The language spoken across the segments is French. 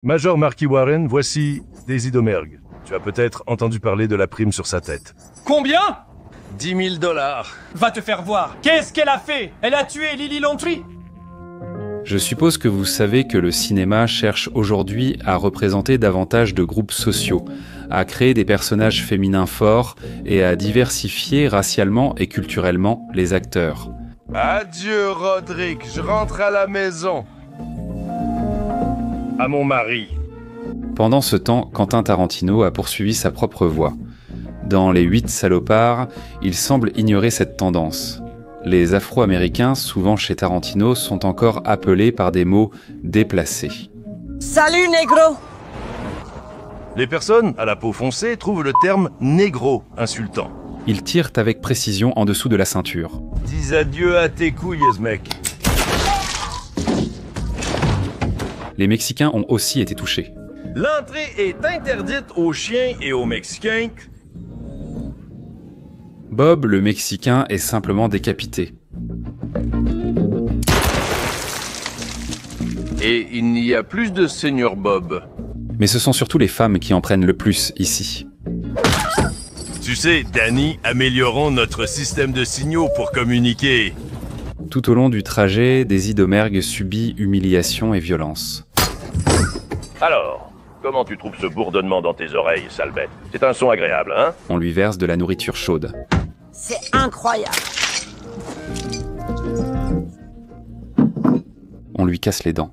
Major Marky Warren, voici Daisy Domergue. Tu as peut-être entendu parler de la prime sur sa tête. Combien? 10 000 $. Va te faire voir. Qu'est-ce qu'elle a fait? Elle a tué Lily Langtry. Je suppose que vous savez que le cinéma cherche aujourd'hui à représenter davantage de groupes sociaux, à créer des personnages féminins forts et à diversifier racialement et culturellement les acteurs. Adieu, Roderick, je rentre à la maison. À mon mari. Pendant ce temps, Quentin Tarantino a poursuivi sa propre voie. Dans Les 8 salopards, il semble ignorer cette tendance. Les Afro-Américains, souvent chez Tarantino, sont encore appelés par des mots déplacés. Salut, négro! Les personnes à la peau foncée trouvent le terme négro insultant. Ils tirent avec précision en dessous de la ceinture. Dis adieu à tes couilles, mec. Les Mexicains ont aussi été touchés. L'entrée est interdite aux chiens et aux Mexicains. Bob, le Mexicain, est simplement décapité. Et il n'y a plus de Seigneur Bob. Mais ce sont surtout les femmes qui en prennent le plus ici. Tu sais, Danny, améliorons notre système de signaux pour communiquer. Tout au long du trajet, Daisy Domergue subit humiliation et violence. Alors, comment tu trouves ce bourdonnement dans tes oreilles, sale bête? C'est un son agréable, hein? On lui verse de la nourriture chaude. C'est incroyable! On lui casse les dents.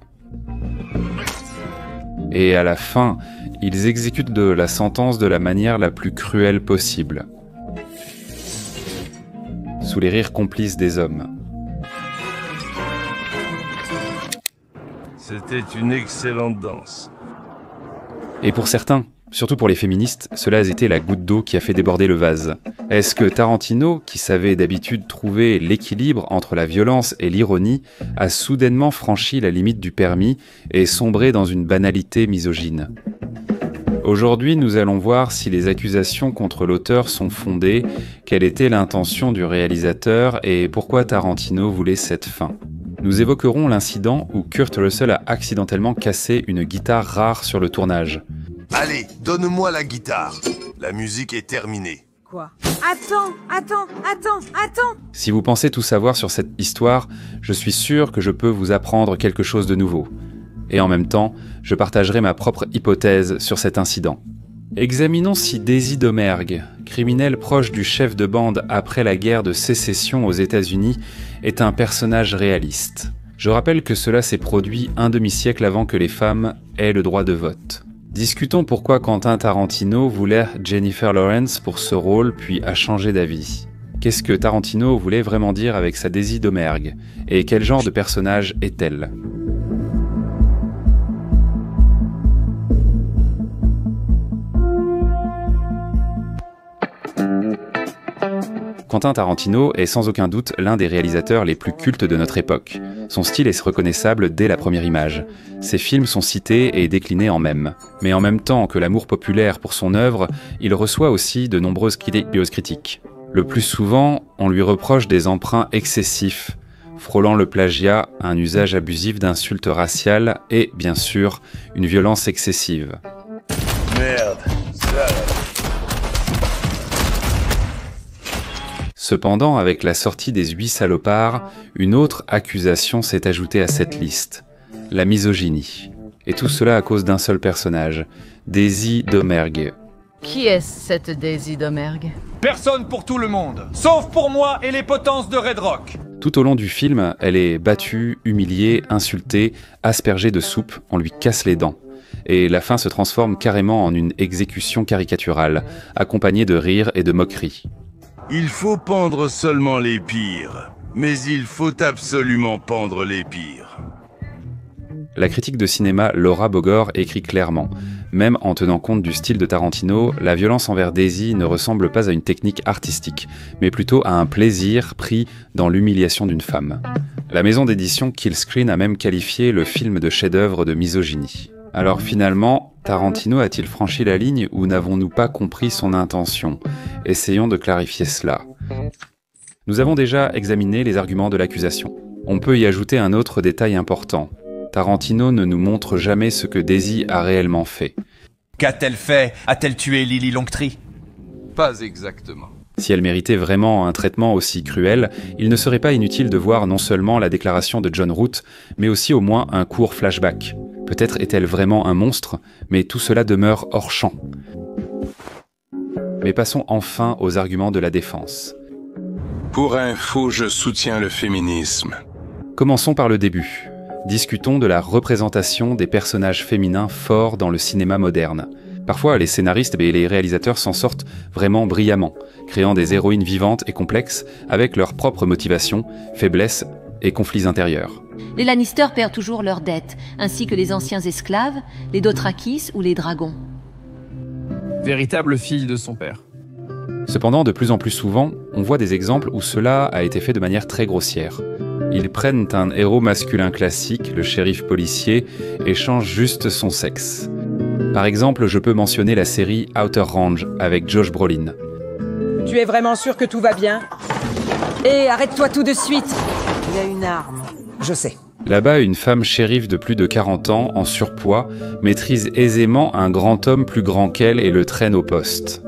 Et à la fin, ils exécutent la sentence de la manière la plus cruelle possible. Sous les rires complices des hommes. C'était une excellente danse. Et pour certains, surtout pour les féministes, cela a été la goutte d'eau qui a fait déborder le vase. Est-ce que Tarantino, qui savait d'habitude trouver l'équilibre entre la violence et l'ironie, a soudainement franchi la limite du permis et sombré dans une banalité misogyne? Aujourd'hui, nous allons voir si les accusations contre l'auteur sont fondées, quelle était l'intention du réalisateur et pourquoi Tarantino voulait cette fin. Nous évoquerons l'incident où Kurt Russell a accidentellement cassé une guitare rare sur le tournage. Allez, donne-moi la guitare. La musique est terminée. Quoi? Attends! Si vous pensez tout savoir sur cette histoire, je suis sûr que je peux vous apprendre quelque chose de nouveau. Et en même temps, je partagerai ma propre hypothèse sur cet incident. Examinons si Daisy Domergue, criminel proche du chef de bande après la guerre de sécession aux États-Unis, est un personnage réaliste. Je rappelle que cela s'est produit un demi-siècle avant que les femmes aient le droit de vote. Discutons pourquoi Quentin Tarantino voulait Jennifer Lawrence pour ce rôle puis a changé d'avis. Qu'est-ce que Tarantino voulait vraiment dire avec sa Daisy Domergue? Et quel genre de personnage est-elle? Quentin Tarantino est sans aucun doute l'un des réalisateurs les plus cultes de notre époque. Son style est reconnaissable dès la première image. Ses films sont cités et déclinés en mèmes. Mais en même temps que l'amour populaire pour son œuvre, il reçoit aussi de nombreuses critiques. Le plus souvent, on lui reproche des emprunts excessifs, frôlant le plagiat, un usage abusif d'insultes raciales et, bien sûr, une violence excessive. Merde, ça... Cependant, avec la sortie des 8 salopards, une autre accusation s'est ajoutée à cette liste, la misogynie. Et tout cela à cause d'un seul personnage, Daisy Domergue. Qui est cette Daisy Domergue? Personne pour tout le monde, sauf pour moi et les potences de Red Rock. Tout au long du film, elle est battue, humiliée, insultée, aspergée de soupe, on lui casse les dents. Et la fin se transforme carrément en une exécution caricaturale, accompagnée de rires et de moqueries. Il faut pendre seulement les pires, mais il faut absolument pendre les pires. La critique de cinéma Laura Bogor écrit clairement, même en tenant compte du style de Tarantino, la violence envers Daisy ne ressemble pas à une technique artistique, mais plutôt à un plaisir pris dans l'humiliation d'une femme. La maison d'édition Killscreen a même qualifié le film de chef-d'œuvre de misogynie. Alors finalement, Tarantino a-t-il franchi la ligne ou n'avons-nous pas compris son intention? Essayons de clarifier cela. Nous avons déjà examiné les arguments de l'accusation. On peut y ajouter un autre détail important. Tarantino ne nous montre jamais ce que Daisy a réellement fait. Qu'a-t-elle fait? A-t-elle tué Lily Longtree? Pas exactement. Si elle méritait vraiment un traitement aussi cruel, il ne serait pas inutile de voir non seulement la déclaration de John Root, mais aussi au moins un court flashback. Peut-être est-elle vraiment un monstre, mais tout cela demeure hors champ. Mais passons enfin aux arguments de la défense. Pour info, je soutiens le féminisme. Commençons par le début. Discutons de la représentation des personnages féminins forts dans le cinéma moderne. Parfois, les scénaristes et les réalisateurs s'en sortent vraiment brillamment, créant des héroïnes vivantes et complexes avec leurs propres motivations, faiblesses et conflits intérieurs. Les Lannister perdent toujours leurs dettes, ainsi que les anciens esclaves, les Dothrakis ou les dragons. Véritable fille de son père. Cependant, de plus en plus souvent, on voit des exemples où cela a été fait de manière très grossière. Ils prennent un héros masculin classique, le shérif policier, et changent juste son sexe. Par exemple, je peux mentionner la série Outer Range avec Josh Brolin. Tu es vraiment sûr que tout va bien? Et arrête-toi tout de suite. Il a une arme. Je sais. Là-bas, une femme shérif de plus de 40 ans, en surpoids, maîtrise aisément un grand homme plus grand qu'elle et le traîne au poste.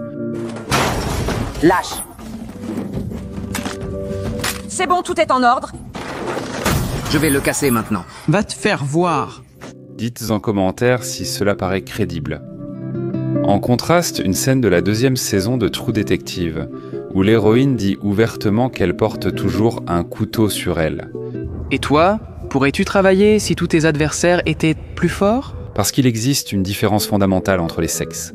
Lâche. C'est bon, tout est en ordre. Je vais le casser maintenant. Va te faire voir. Dites en commentaire si cela paraît crédible. En contraste, une scène de la 2e saison de True Detective, où l'héroïne dit ouvertement qu'elle porte toujours un couteau sur elle. Et toi, pourrais-tu travailler si tous tes adversaires étaient plus forts? Parce qu'il existe une différence fondamentale entre les sexes.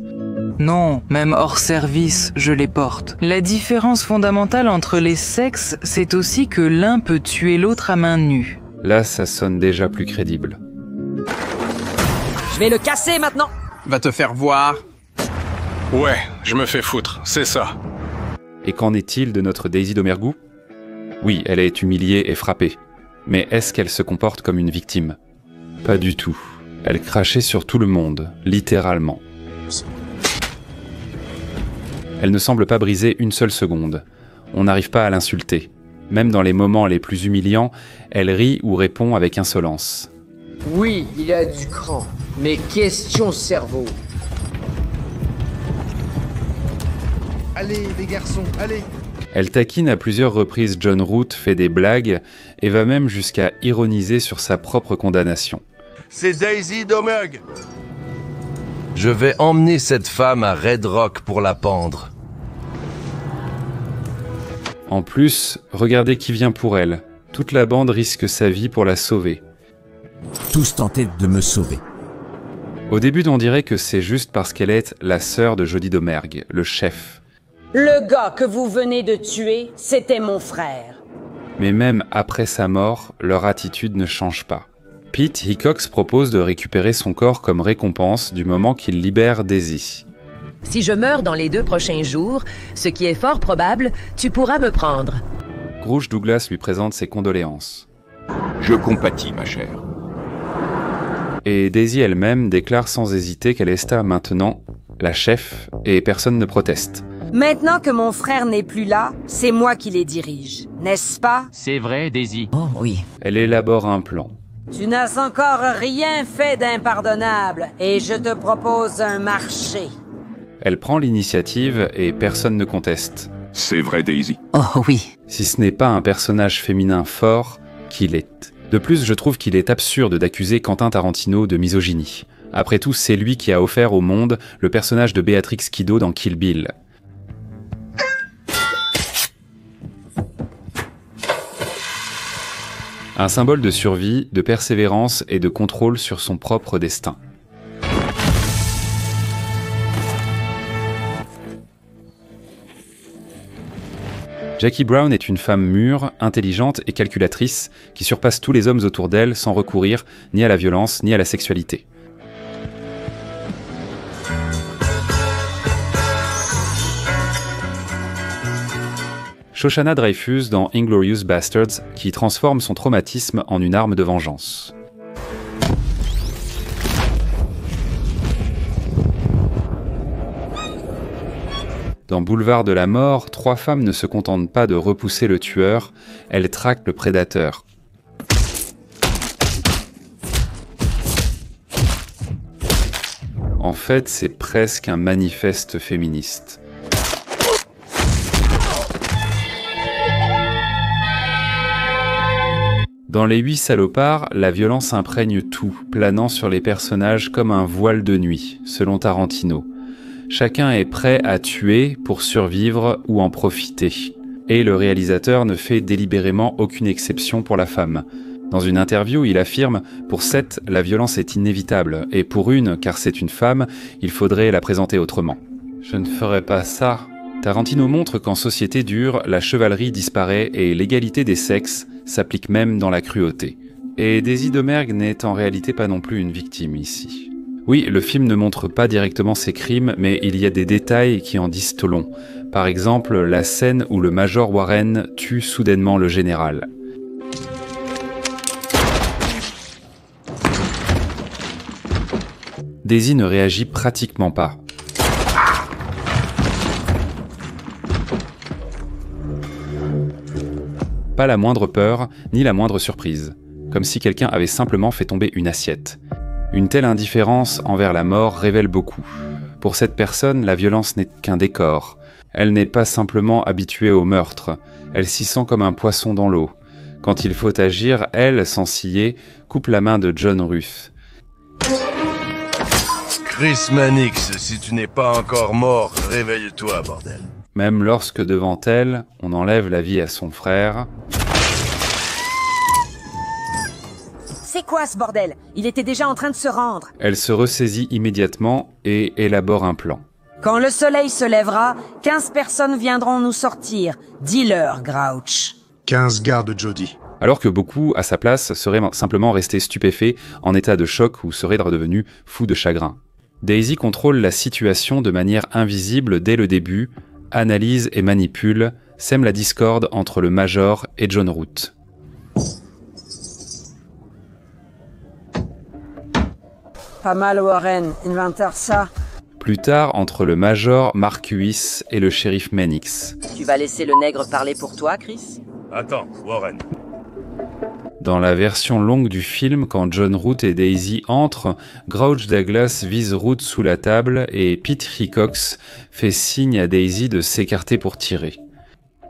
Non, même hors service, je les porte. La différence fondamentale entre les sexes, c'est aussi que l'un peut tuer l'autre à main nue. Là, ça sonne déjà plus crédible. Je vais le casser maintenant. Va te faire voir. Ouais, je me fais foutre, c'est ça. Et qu'en est-il de notre Daisy Domergue? Oui, elle est humiliée et frappée. Mais est-ce qu'elle se comporte comme une victime? Pas du tout. Elle crachait sur tout le monde, littéralement. Elle ne semble pas briser une seule seconde. On n'arrive pas à l'insulter. Même dans les moments les plus humiliants, elle rit ou répond avec insolence. Oui, il a du cran. Mais question cerveau. Allez, les garçons, allez. Elle taquine à plusieurs reprises John Root, fait des blagues, et va même jusqu'à ironiser sur sa propre condamnation. C'est Daisy Domergue. Je vais emmener cette femme à Red Rock pour la pendre. En plus, regardez qui vient pour elle. Toute la bande risque sa vie pour la sauver. Tous tentaient de me sauver. Au début, on dirait que c'est juste parce qu'elle est la sœur de Jody Domergue, le chef. Le gars que vous venez de tuer, c'était mon frère. Mais même après sa mort, leur attitude ne change pas. Pete Hickox propose de récupérer son corps comme récompense du moment qu'il libère Daisy. Si je meurs dans les 2 prochains jours, ce qui est fort probable, tu pourras me prendre. Grouch Douglas lui présente ses condoléances. Je compatis, ma chère. Et Daisy elle-même déclare sans hésiter qu'elle est maintenant la chef et personne ne proteste. Maintenant que mon frère n'est plus là, c'est moi qui les dirige, n'est-ce pas? C'est vrai, Daisy. Oh oui. Elle élabore un plan. Tu n'as encore rien fait d'impardonnable, et je te propose un marché. Elle prend l'initiative et personne ne conteste. C'est vrai, Daisy. Oh oui. Si ce n'est pas un personnage féminin fort, qui l'est. De plus, je trouve qu'il est absurde d'accuser Quentin Tarantino de misogynie. Après tout, c'est lui qui a offert au monde le personnage de Béatrix Kiddo dans Kill Bill. Un symbole de survie, de persévérance et de contrôle sur son propre destin. Jackie Brown est une femme mûre, intelligente et calculatrice qui surpasse tous les hommes autour d'elle sans recourir ni à la violence ni à la sexualité. Shoshana Dreyfus dans Inglourious Basterds qui transforme son traumatisme en une arme de vengeance. Dans Boulevard de la Mort, 3 femmes ne se contentent pas de repousser le tueur, elles traquent le prédateur. En fait, c'est presque un manifeste féministe. Dans Les 8 salopards, la violence imprègne tout, planant sur les personnages comme un voile de nuit, selon Tarantino. Chacun est prêt à tuer pour survivre ou en profiter. Et le réalisateur ne fait délibérément aucune exception pour la femme. Dans une interview, il affirme « Pour Seth, la violence est inévitable, et pour une, car c'est une femme, il faudrait la présenter autrement. » Je ne ferai pas ça. Tarantino montre qu'en société dure, la chevalerie disparaît et l'égalité des sexes s'applique même dans la cruauté. Et Daisy Domergue n'est en réalité pas non plus une victime ici. Oui, le film ne montre pas directement ses crimes, mais il y a des détails qui en disent long. Par exemple, la scène où le Major Warren tue soudainement le général. Daisy ne réagit pratiquement pas. Pas la moindre peur, ni la moindre surprise. Comme si quelqu'un avait simplement fait tomber une assiette. Une telle indifférence envers la mort révèle beaucoup. Pour cette personne, la violence n'est qu'un décor. Elle n'est pas simplement habituée au meurtre. Elle s'y sent comme un poisson dans l'eau. Quand il faut agir, elle, sans ciller, coupe la main de John Ruth. Chris Mannix, si tu n'es pas encore mort, réveille-toi, bordel. Même lorsque devant elle, on enlève la vie à son frère. C'est quoi ce bordel? Il était déjà en train de se rendre. Elle se ressaisit immédiatement et élabore un plan. Quand le soleil se lèvera, 15 personnes viendront nous sortir. Dis-leur, Grouch. 15 gardes Jody. Alors que beaucoup, à sa place, seraient simplement restés stupéfaits, en état de choc ou seraient redevenus fous de chagrin. Daisy contrôle la situation de manière invisible dès le début, analyse et manipule, sème la discorde entre le Major et John Root. Pas mal, Warren. Inventaire ça. Plus tard, entre le Major Marquis et le shérif Mannix. Tu vas laisser le nègre parler pour toi, Chris? Attends, Warren. Dans la version longue du film, quand John Root et Daisy entrent, Grouch Douglas vise Root sous la table et Pete Hickox fait signe à Daisy de s'écarter pour tirer.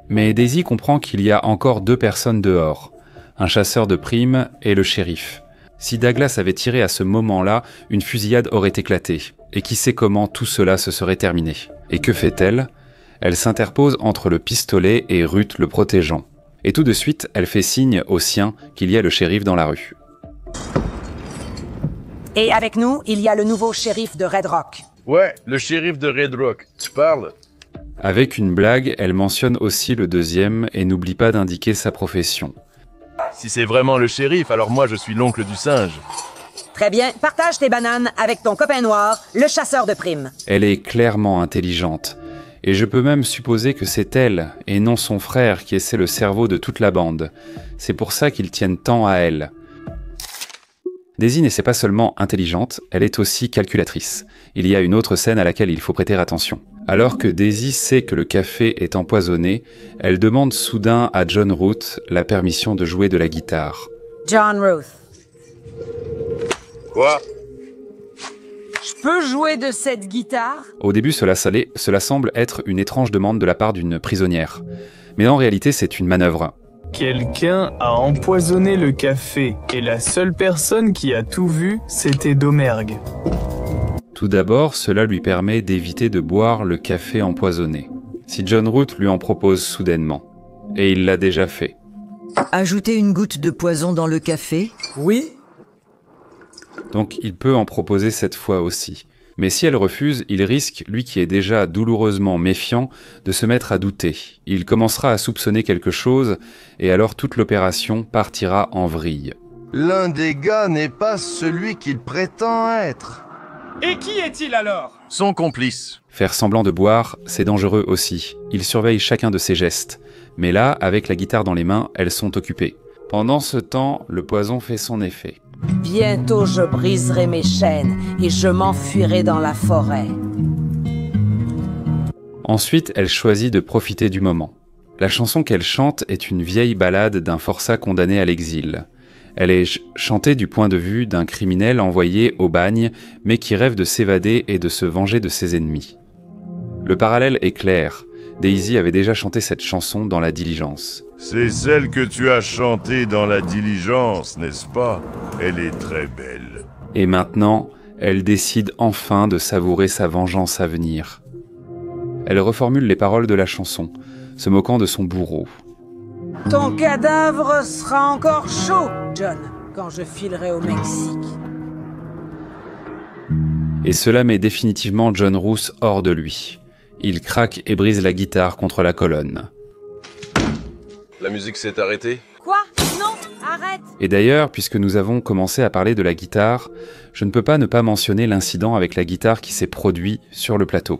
Mais Daisy comprend qu'il y a encore 2 personnes dehors, un chasseur de primes et le shérif. Si Douglas avait tiré à ce moment-là, une fusillade aurait éclaté, et qui sait comment tout cela se serait terminé. Et que fait-elle? Elle s'interpose entre le pistolet et Ruth le protégeant. Et tout de suite, elle fait signe aux siens qu'il y a le shérif dans la rue. Et avec nous, il y a le nouveau shérif de Red Rock. Ouais, le shérif de Red Rock. Tu parles? Avec une blague, elle mentionne aussi le deuxième et n'oublie pas d'indiquer sa profession. Si c'est vraiment le shérif, alors moi je suis l'oncle du singe. Très bien, partage tes bananes avec ton copain noir, le chasseur de primes. Elle est clairement intelligente. Et je peux même supposer que c'est elle, et non son frère, qui essaie le cerveau de toute la bande. C'est pour ça qu'ils tiennent tant à elle. Daisy n'est pas seulement intelligente, elle est aussi calculatrice. Il y a une autre scène à laquelle il faut prêter attention. Alors que Daisy sait que le café est empoisonné, elle demande soudain à John Root la permission de jouer de la guitare. John Root. Quoi? Je peux jouer de cette guitare? Au début, cela semble être une étrange demande de la part d'une prisonnière. Mais en réalité, c'est une manœuvre. Quelqu'un a empoisonné le café, et la seule personne qui a tout vu, c'était Domergue. Tout d'abord, cela lui permet d'éviter de boire le café empoisonné. Si John Root lui en propose soudainement. Et il l'a déjà fait. Ajouter une goutte de poison dans le café? Oui. Donc il peut en proposer cette fois aussi. Mais si elle refuse, il risque, lui qui est déjà douloureusement méfiant, de se mettre à douter. Il commencera à soupçonner quelque chose, et alors toute l'opération partira en vrille. L'un des gars n'est pas celui qu'il prétend être. Et qui est-il alors? Son complice. Faire semblant de boire, c'est dangereux aussi. Il surveille chacun de ses gestes. Mais là, avec la guitare dans les mains, elles sont occupées. Pendant ce temps, le poison fait son effet. Bientôt je briserai mes chaînes et je m'enfuirai dans la forêt. Ensuite, elle choisit de profiter du moment. La chanson qu'elle chante est une vieille ballade d'un forçat condamné à l'exil. Elle est chantée du point de vue d'un criminel envoyé au bagne, mais qui rêve de s'évader et de se venger de ses ennemis. Le parallèle est clair. Daisy avait déjà chanté cette chanson dans La Diligence. C'est celle que tu as chantée dans La Diligence, n'est-ce pas? Elle est très belle. Et maintenant, elle décide enfin de savourer sa vengeance à venir. Elle reformule les paroles de la chanson, se moquant de son bourreau. Ton cadavre sera encore chaud, John, quand je filerai au Mexique. Et cela met définitivement John Roos hors de lui. Il craque et brise la guitare contre la colonne. La musique s'est arrêtée? Quoi? Non, arrête! Et d'ailleurs, puisque nous avons commencé à parler de la guitare, je ne peux pas ne pas mentionner l'incident avec la guitare qui s'est produit sur le plateau.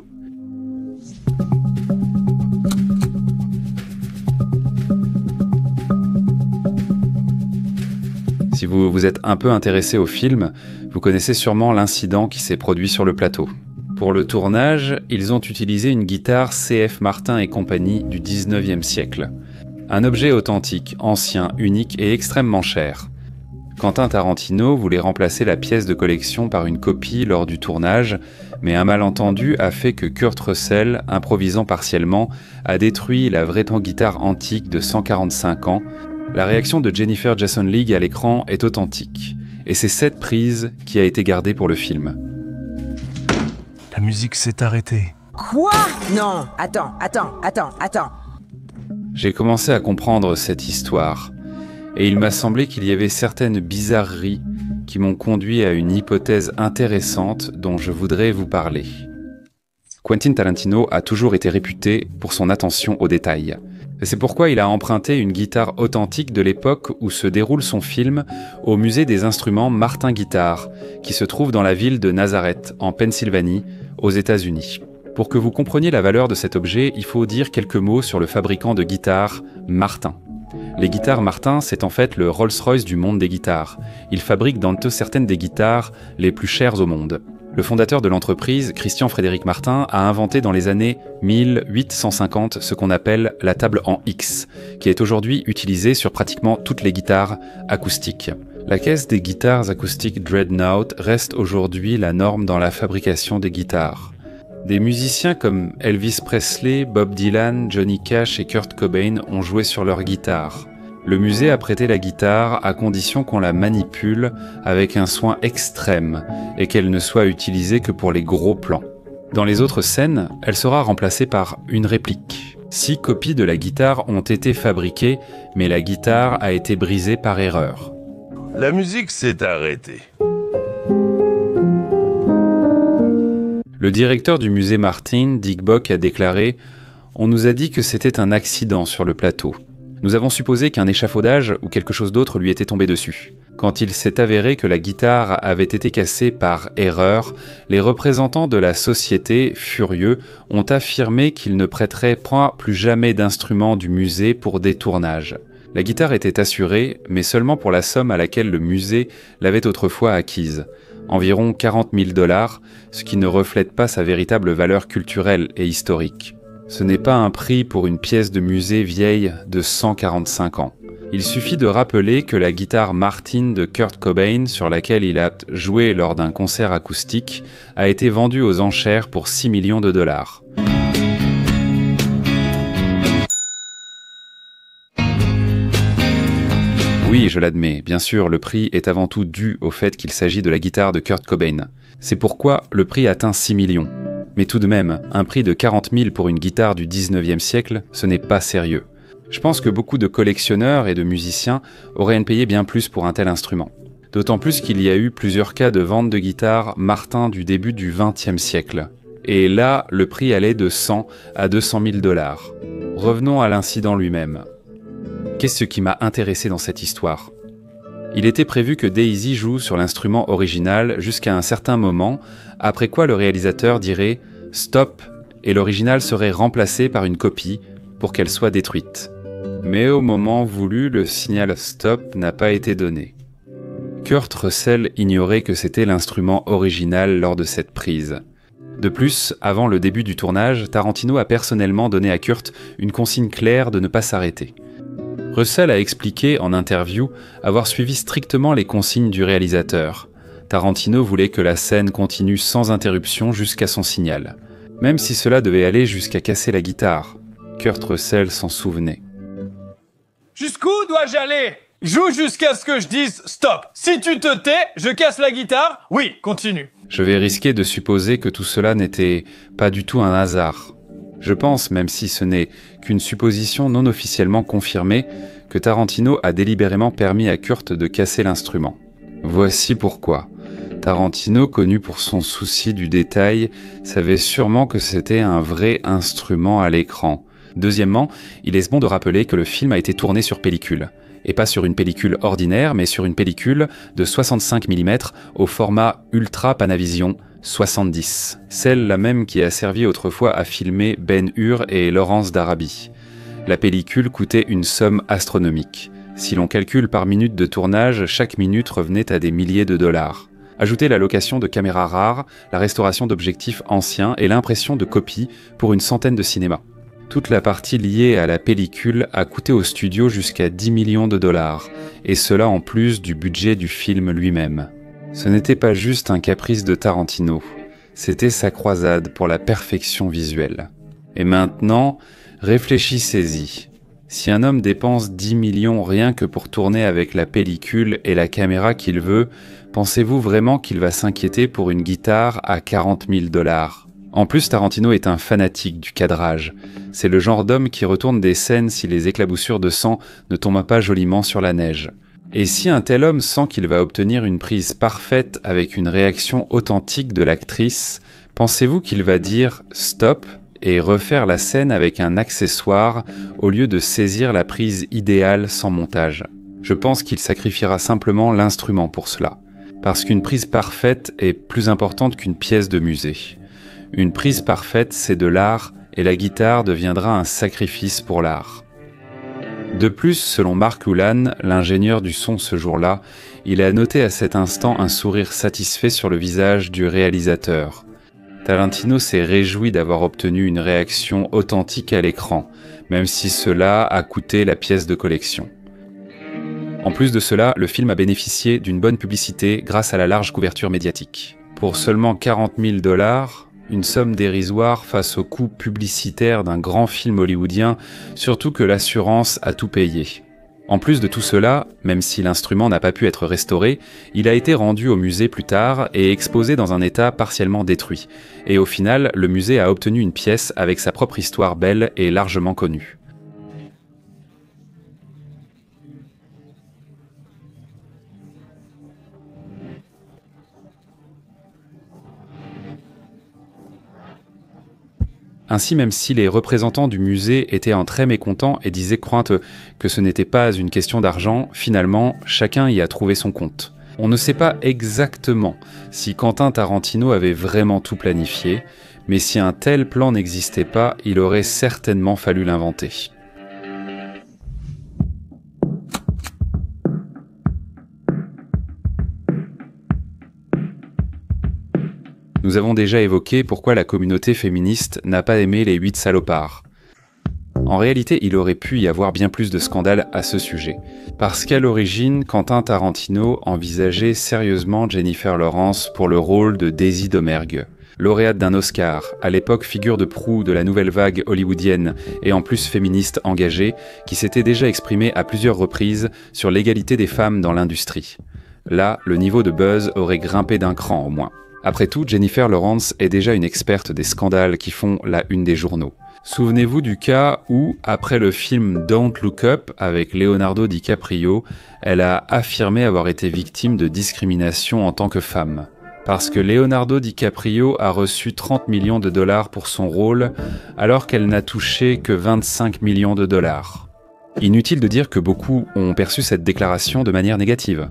Si vous vous êtes un peu intéressé au film, vous connaissez sûrement l'incident qui s'est produit sur le plateau. Pour le tournage, ils ont utilisé une guitare CF Martin et compagnie du 19e siècle. Un objet authentique, ancien, unique et extrêmement cher. Quentin Tarantino voulait remplacer la pièce de collection par une copie lors du tournage, mais un malentendu a fait que Kurt Russell, improvisant partiellement, a détruit la vraie guitare antique de 145 ans. La réaction de Jennifer Jason Leigh à l'écran est authentique, et c'est cette prise qui a été gardée pour le film. La musique s'est arrêtée. Quoi? Non, attends. J'ai commencé à comprendre cette histoire, et il m'a semblé qu'il y avait certaines bizarreries qui m'ont conduit à une hypothèse intéressante dont je voudrais vous parler. Quentin Tarantino a toujours été réputé pour son attention aux détails. Et c'est pourquoi il a emprunté une guitare authentique de l'époque où se déroule son film au musée des instruments Martin Guitare, qui se trouve dans la ville de Nazareth, en Pennsylvanie, aux États-Unis. Pour que vous compreniez la valeur de cet objet, il faut dire quelques mots sur le fabricant de guitares, Martin. Les guitares Martin, c'est en fait le Rolls-Royce du monde des guitares. Il fabrique d'entre eux certaines des guitares les plus chères au monde. Le fondateur de l'entreprise, Christian Frédéric Martin, a inventé dans les années 1850 ce qu'on appelle la table en X, qui est aujourd'hui utilisée sur pratiquement toutes les guitares acoustiques. La caisse des guitares acoustiques Dreadnought reste aujourd'hui la norme dans la fabrication des guitares. Des musiciens comme Elvis Presley, Bob Dylan, Johnny Cash et Kurt Cobain ont joué sur leur guitare. Le musée a prêté la guitare à condition qu'on la manipule avec un soin extrême et qu'elle ne soit utilisée que pour les gros plans. Dans les autres scènes, elle sera remplacée par une réplique. 6 copies de la guitare ont été fabriquées, mais la guitare a été brisée par erreur. La musique s'est arrêtée. Le directeur du musée Martin, Dick Bock, a déclaré « On nous a dit que c'était un accident sur le plateau. Nous avons supposé qu'un échafaudage ou quelque chose d'autre lui était tombé dessus. Quand il s'est avéré que la guitare avait été cassée par erreur, les représentants de la société, furieux, ont affirmé qu'ils ne prêteraient plus jamais d'instruments du musée pour des tournages. La guitare était assurée, mais seulement pour la somme à laquelle le musée l'avait autrefois acquise. Environ 40 000 $, ce qui ne reflète pas sa véritable valeur culturelle et historique. Ce n'est pas un prix pour une pièce de musée vieille de 145 ans. Il suffit de rappeler que la guitare Martin de Kurt Cobain, sur laquelle il a joué lors d'un concert acoustique, a été vendue aux enchères pour 6 millions de $. Oui, je l'admets, bien sûr, le prix est avant tout dû au fait qu'il s'agit de la guitare de Kurt Cobain. C'est pourquoi le prix atteint 6 millions. Mais tout de même, un prix de 40 000 pour une guitare du 19e siècle, ce n'est pas sérieux. Je pense que beaucoup de collectionneurs et de musiciens auraient payé bien plus pour un tel instrument. D'autant plus qu'il y a eu plusieurs cas de vente de guitares Martin du début du XXe siècle. Et là, le prix allait de 100 à 200 000 $. Revenons à l'incident lui-même. Qu'est-ce qui m'a intéressé dans cette histoire ? Il était prévu que Daisy joue sur l'instrument original jusqu'à un certain moment, après quoi le réalisateur dirait « stop » et l'original serait remplacé par une copie pour qu'elle soit détruite. Mais au moment voulu, le signal « stop » n'a pas été donné. Kurt Russell ignorait que c'était l'instrument original lors de cette prise. De plus, avant le début du tournage, Tarantino a personnellement donné à Kurt une consigne claire de ne pas s'arrêter. Russell a expliqué en interview avoir suivi strictement les consignes du réalisateur. Tarantino voulait que la scène continue sans interruption jusqu'à son signal, même si cela devait aller jusqu'à casser la guitare. Kurt Russell s'en souvenait. Jusqu'où dois-je aller? Joue jusqu'à ce que je dise stop. Si tu te tais, je casse la guitare. Oui, continue. Je vais risquer de supposer que tout cela n'était pas du tout un hasard. Je pense, même si ce n'est qu'une supposition non officiellement confirmée, que Tarantino a délibérément permis à Kurt de casser l'instrument. Voici pourquoi. Tarantino, connu pour son souci du détail, savait sûrement que c'était un vrai instrument à l'écran. Deuxièmement, il est bon de rappeler que le film a été tourné sur pellicule. Et pas sur une pellicule ordinaire, mais sur une pellicule de 65 mm au format Ultra Panavision 70. Celle-là même qui a servi autrefois à filmer Ben-Hur et Lawrence d'Arabie. La pellicule coûtait une somme astronomique. Si l'on calcule par minute de tournage, chaque minute revenait à des milliers de dollars. Ajoutez la location de caméras rares, la restauration d'objectifs anciens et l'impression de copies pour une centaine de cinémas. Toute la partie liée à la pellicule a coûté au studio jusqu'à 10 millions de dollars, et cela en plus du budget du film lui-même. Ce n'était pas juste un caprice de Tarantino, c'était sa croisade pour la perfection visuelle. Et maintenant, réfléchissez-y. Si un homme dépense 10 millions rien que pour tourner avec la pellicule et la caméra qu'il veut, pensez-vous vraiment qu'il va s'inquiéter pour une guitare à 40 000 dollars ? En plus, Tarantino est un fanatique du cadrage. C'est le genre d'homme qui retourne des scènes si les éclaboussures de sang ne tombent pas joliment sur la neige. Et si un tel homme sent qu'il va obtenir une prise parfaite avec une réaction authentique de l'actrice, pensez-vous qu'il va dire « stop » et refaire la scène avec un accessoire au lieu de saisir la prise idéale sans montage? Je pense qu'il sacrifiera simplement l'instrument pour cela. Parce qu'une prise parfaite est plus importante qu'une pièce de musée. Une prise parfaite, c'est de l'art, et la guitare deviendra un sacrifice pour l'art. De plus, selon Mark Ulan, l'ingénieur du son ce jour-là, il a noté à cet instant un sourire satisfait sur le visage du réalisateur. Tarantino s'est réjoui d'avoir obtenu une réaction authentique à l'écran, même si cela a coûté la pièce de collection. En plus de cela, le film a bénéficié d'une bonne publicité grâce à la large couverture médiatique. Pour seulement 40 000 dollars, une somme dérisoire face au coût publicitaire d'un grand film hollywoodien, surtout que l'assurance a tout payé. En plus de tout cela, même si l'instrument n'a pas pu être restauré, il a été rendu au musée plus tard et exposé dans un état partiellement détruit. Et au final, le musée a obtenu une pièce avec sa propre histoire belle et largement connue. Ainsi, même si les représentants du musée étaient en très mécontents et disaient crainte que ce n'était pas une question d'argent, finalement, chacun y a trouvé son compte. On ne sait pas exactement si Quentin Tarantino avait vraiment tout planifié, mais si un tel plan n'existait pas, il aurait certainement fallu l'inventer. Nous avons déjà évoqué pourquoi la communauté féministe n'a pas aimé les 8 salopards. En réalité, il aurait pu y avoir bien plus de scandales à ce sujet. Parce qu'à l'origine, Quentin Tarantino envisageait sérieusement Jennifer Lawrence pour le rôle de Daisy Domergue. Lauréate d'un Oscar, à l'époque figure de proue de la nouvelle vague hollywoodienne et en plus féministe engagée, qui s'était déjà exprimée à plusieurs reprises sur l'égalité des femmes dans l'industrie. Là, le niveau de buzz aurait grimpé d'un cran au moins. Après tout, Jennifer Lawrence est déjà une experte des scandales qui font la une des journaux. Souvenez-vous du cas où, après le film Don't Look Up avec Leonardo DiCaprio, elle a affirmé avoir été victime de discrimination en tant que femme. Parce que Leonardo DiCaprio a reçu 30 millions de dollars pour son rôle, alors qu'elle n'a touché que 25 millions de dollars. Inutile de dire que beaucoup ont perçu cette déclaration de manière négative.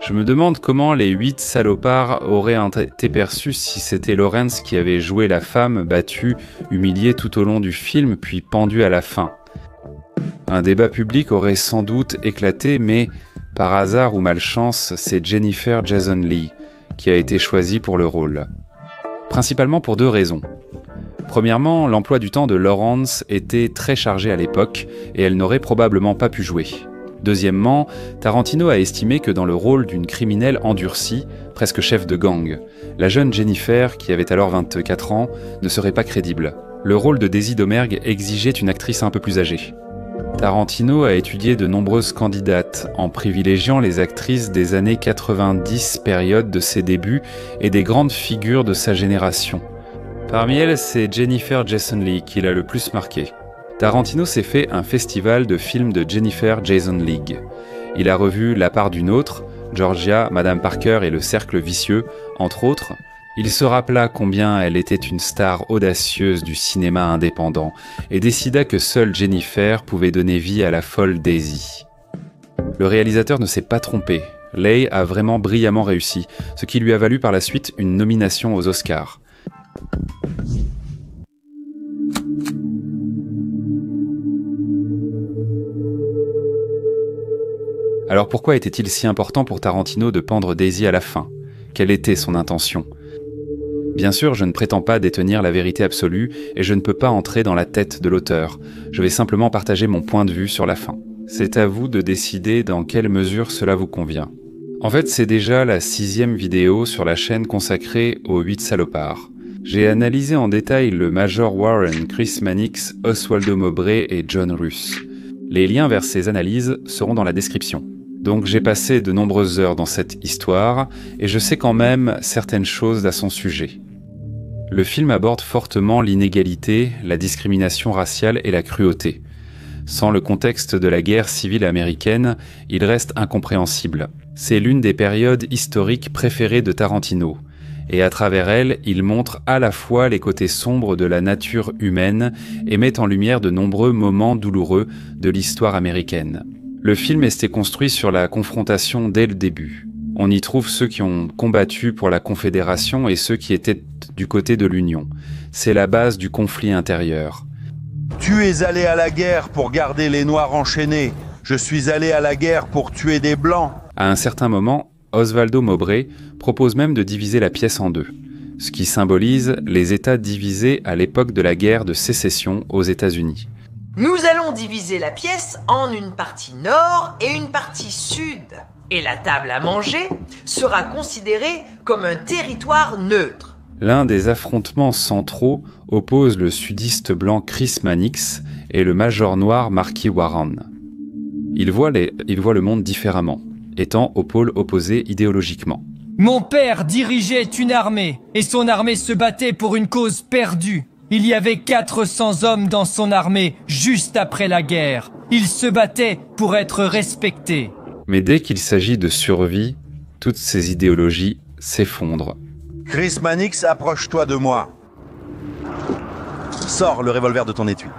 Je me demande comment les 8 salopards auraient été perçus si c'était Lawrence qui avait joué la femme battue, humiliée tout au long du film, puis pendue à la fin. Un débat public aurait sans doute éclaté, mais par hasard ou malchance, c'est Jennifer Jason Leigh qui a été choisie pour le rôle. Principalement pour 2 raisons. Premièrement, l'emploi du temps de Lawrence était très chargé à l'époque et elle n'aurait probablement pas pu jouer. Deuxièmement, Tarantino a estimé que dans le rôle d'une criminelle endurcie, presque chef de gang, la jeune Jennifer, qui avait alors 24 ans, ne serait pas crédible. Le rôle de Daisy Domergue exigeait une actrice un peu plus âgée. Tarantino a étudié de nombreuses candidates, en privilégiant les actrices des années 90, période de ses débuts, et des grandes figures de sa génération. Parmi elles, c'est Jennifer Jason Leigh qui l'a le plus marqué. Tarantino s'est fait un festival de films de Jennifer Jason Leigh. Il a revu La part d'une autre, Georgia, Madame Parker et Le cercle vicieux, entre autres. Il se rappela combien elle était une star audacieuse du cinéma indépendant et décida que seule Jennifer pouvait donner vie à la folle Daisy. Le réalisateur ne s'est pas trompé. Leigh a vraiment brillamment réussi, ce qui lui a valu par la suite une nomination aux Oscars. Alors pourquoi était-il si important pour Tarantino de pendre Daisy à la fin? Quelle était son intention? Bien sûr, je ne prétends pas détenir la vérité absolue et je ne peux pas entrer dans la tête de l'auteur. Je vais simplement partager mon point de vue sur la fin. C'est à vous de décider dans quelle mesure cela vous convient. En fait, c'est déjà la 6e vidéo sur la chaîne consacrée aux 8 salopards. J'ai analysé en détail le Major Warren, Chris Mannix, Oswaldo Mowbray et John Russ. Les liens vers ces analyses seront dans la description. Donc j'ai passé de nombreuses heures dans cette histoire, et je sais quand même certaines choses à son sujet. Le film aborde fortement l'inégalité, la discrimination raciale et la cruauté. Sans le contexte de la guerre civile américaine, il reste incompréhensible. C'est l'une des périodes historiques préférées de Tarantino, et à travers elle, il montre à la fois les côtés sombres de la nature humaine et met en lumière de nombreux moments douloureux de l'histoire américaine. Le film est construit sur la confrontation dès le début. On y trouve ceux qui ont combattu pour la Confédération et ceux qui étaient du côté de l'Union. C'est la base du conflit intérieur. Tu es allé à la guerre pour garder les Noirs enchaînés. Je suis allé à la guerre pour tuer des Blancs. À un certain moment, Oswaldo Mowbray propose même de diviser la pièce en deux, ce qui symbolise les États divisés à l'époque de la guerre de sécession aux États-Unis. Nous allons diviser la pièce en une partie nord et une partie sud. Et la table à manger sera considérée comme un territoire neutre. L'un des affrontements centraux oppose le sudiste blanc Chris Mannix et le major noir Marquis Warren. Ils voient le monde différemment, étant aux pôles opposés idéologiquement. Mon père dirigeait une armée, et son armée se battait pour une cause perdue. Il y avait 400 hommes dans son armée juste après la guerre. Ils se battaient pour être respectés. Mais dès qu'il s'agit de survie, toutes ces idéologies s'effondrent. Chris Mannix, approche-toi de moi. Sors le revolver de ton étui.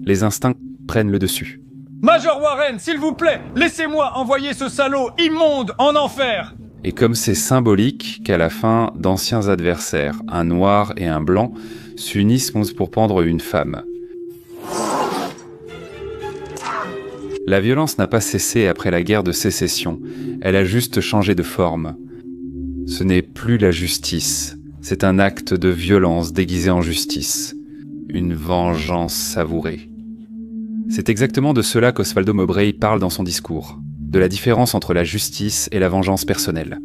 Les instincts prennent le dessus. Major Warren, s'il vous plaît, laissez-moi envoyer ce salaud immonde en enfer. Et comme c'est symbolique qu'à la fin, d'anciens adversaires, un noir et un blanc, s'unissent pour pendre une femme. La violence n'a pas cessé après la guerre de sécession, elle a juste changé de forme. Ce n'est plus la justice, c'est un acte de violence déguisé en justice. Une vengeance savourée. C'est exactement de cela qu'Oswaldo Mowbray parle dans son discours, de la différence entre la justice et la vengeance personnelle.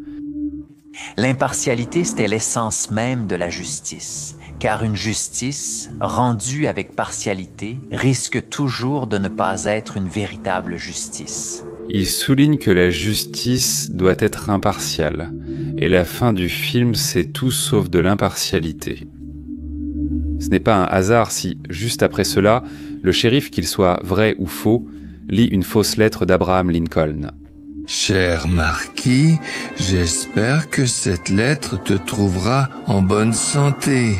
L'impartialité, c'était l'essence même de la justice, car une justice rendue avec partialité risque toujours de ne pas être une véritable justice. Il souligne que la justice doit être impartiale, et la fin du film, c'est tout sauf de l'impartialité. Ce n'est pas un hasard si, juste après cela, le shérif, qu'il soit vrai ou faux, lit une fausse lettre d'Abraham Lincoln. Cher marquis, j'espère que cette lettre te trouvera en bonne santé.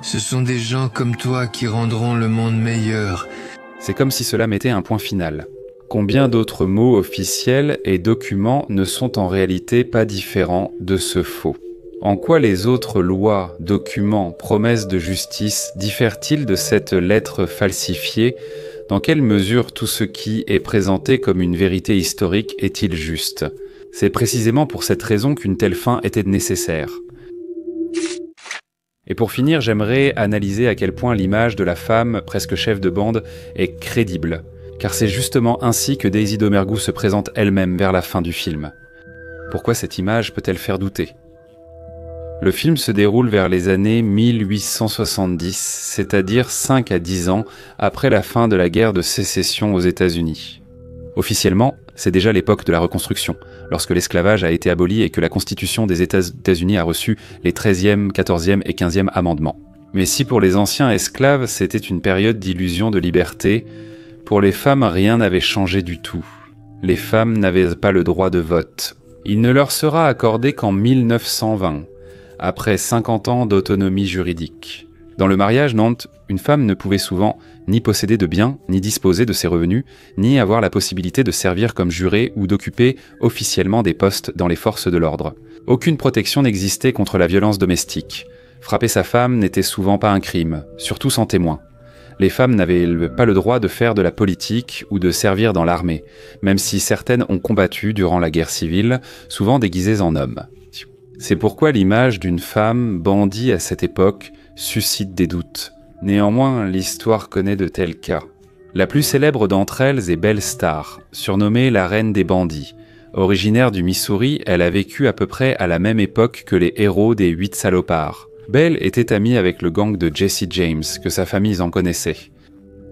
Ce sont des gens comme toi qui rendront le monde meilleur. C'est comme si cela mettait un point final. Combien d'autres mots officiels et documents ne sont en réalité pas différents de ce faux? En quoi les autres lois, documents, promesses de justice diffèrent-ils de cette lettre falsifiée? Dans quelle mesure tout ce qui est présenté comme une vérité historique est-il juste? C'est précisément pour cette raison qu'une telle fin était nécessaire. Et pour finir, j'aimerais analyser à quel point l'image de la femme, presque chef de bande, est crédible. Car c'est justement ainsi que Daisy Domergue se présente elle-même vers la fin du film. Pourquoi cette image peut-elle faire douter ? Le film se déroule vers les années 1870, c'est-à-dire 5 à 10 ans après la fin de la guerre de sécession aux États-Unis. Officiellement, c'est déjà l'époque de la reconstruction, lorsque l'esclavage a été aboli et que la Constitution des États-Unis a reçu les 13e, 14e et 15e amendements. Mais si pour les anciens esclaves, c'était une période d'illusion de liberté, pour les femmes, rien n'avait changé du tout. Les femmes n'avaient pas le droit de vote. Il ne leur sera accordé qu'en 1920, après 50 ans d'autonomie juridique. Dans le mariage, Nantes, une femme ne pouvait souvent ni posséder de biens, ni disposer de ses revenus, ni avoir la possibilité de servir comme jurée ou d'occuper officiellement des postes dans les forces de l'ordre. Aucune protection n'existait contre la violence domestique. Frapper sa femme n'était souvent pas un crime, surtout sans témoin. Les femmes n'avaient pas le droit de faire de la politique ou de servir dans l'armée, même si certaines ont combattu durant la guerre civile, souvent déguisées en hommes. C'est pourquoi l'image d'une femme bandit à cette époque suscite des doutes. Néanmoins, l'histoire connaît de tels cas. La plus célèbre d'entre elles est Belle Starr, surnommée la reine des bandits. Originaire du Missouri, elle a vécu à peu près à la même époque que les héros des 8 salopards. Belle était amie avec le gang de Jesse James, que sa famille en connaissait.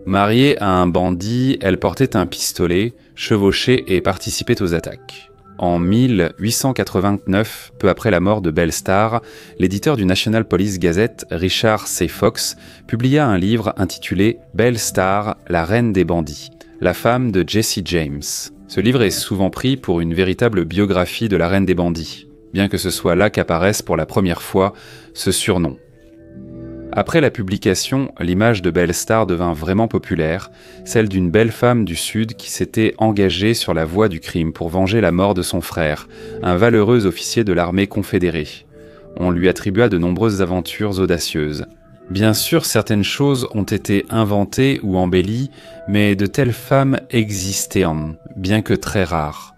Mariée à un bandit, elle portait un pistolet, chevauchait et participait aux attaques. En 1889, peu après la mort de Belle Starr, l'éditeur du National Police Gazette, Richard C. Fox, publia un livre intitulé « Belle Starr, la reine des bandits », la femme de Jesse James. Ce livre est souvent pris pour une véritable biographie de la reine des bandits, bien que ce soit là qu'apparaisse pour la première fois ce surnom. Après la publication, l'image de Belle Starr devint vraiment populaire, celle d'une belle femme du Sud qui s'était engagée sur la voie du crime pour venger la mort de son frère, un valeureux officier de l'armée confédérée. On lui attribua de nombreuses aventures audacieuses. Bien sûr, certaines choses ont été inventées ou embellies, mais de telles femmes existaient, bien que très rares.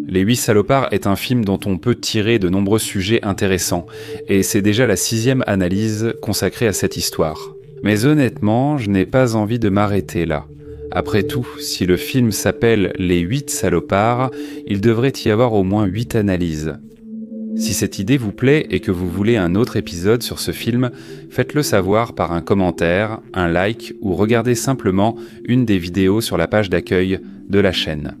Les 8 salopards est un film dont on peut tirer de nombreux sujets intéressants, et c'est déjà la 6e analyse consacrée à cette histoire. Mais honnêtement, je n'ai pas envie de m'arrêter là. Après tout, si le film s'appelle « Les 8 salopards », il devrait y avoir au moins 8 analyses. Si cette idée vous plaît et que vous voulez un autre épisode sur ce film, faites-le savoir par un commentaire, un like ou regardez simplement une des vidéos sur la page d'accueil de la chaîne.